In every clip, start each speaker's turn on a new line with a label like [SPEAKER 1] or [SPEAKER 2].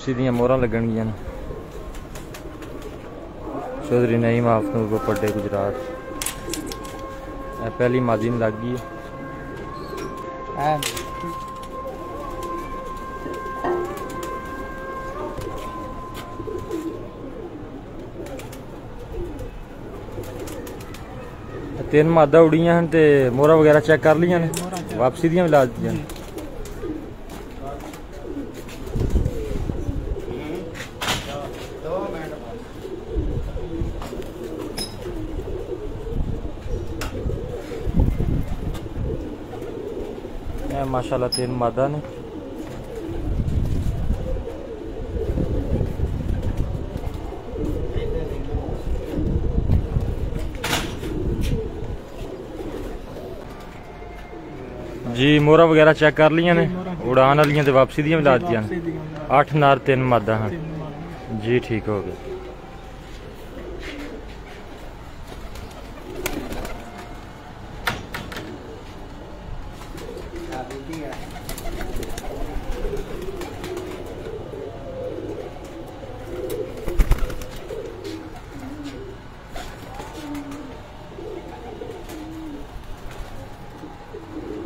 [SPEAKER 1] वापसी दी मोहरां लगणगियां। चौधरी नईम आफ्नूर बपड्डे गुजरात। पहली मादी लग गई है। तीन मादा उड़ियां हैं ते मोहरा वगैरह चेक कर लिया ने, वापसी दियां भी ला दियां। माशाल्लाह तीन मादा ने। जी मोहरा वगैरह चेक कर लिया ने, उड़ान वाली ते वापसी दियां भी ला दियां। 8 नार 3 मादा हैं जी, ठीक हो गया।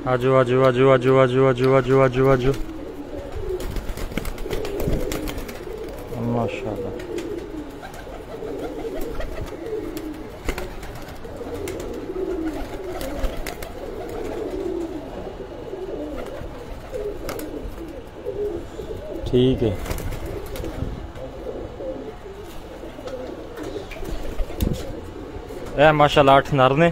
[SPEAKER 1] आजो आजो आजो आजो आजो आजो आजो आजो आजो माशाल्लाह। ठीक है, माशाल्लाह 8 नर ने।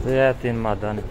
[SPEAKER 1] तो यह 3 मादा ने।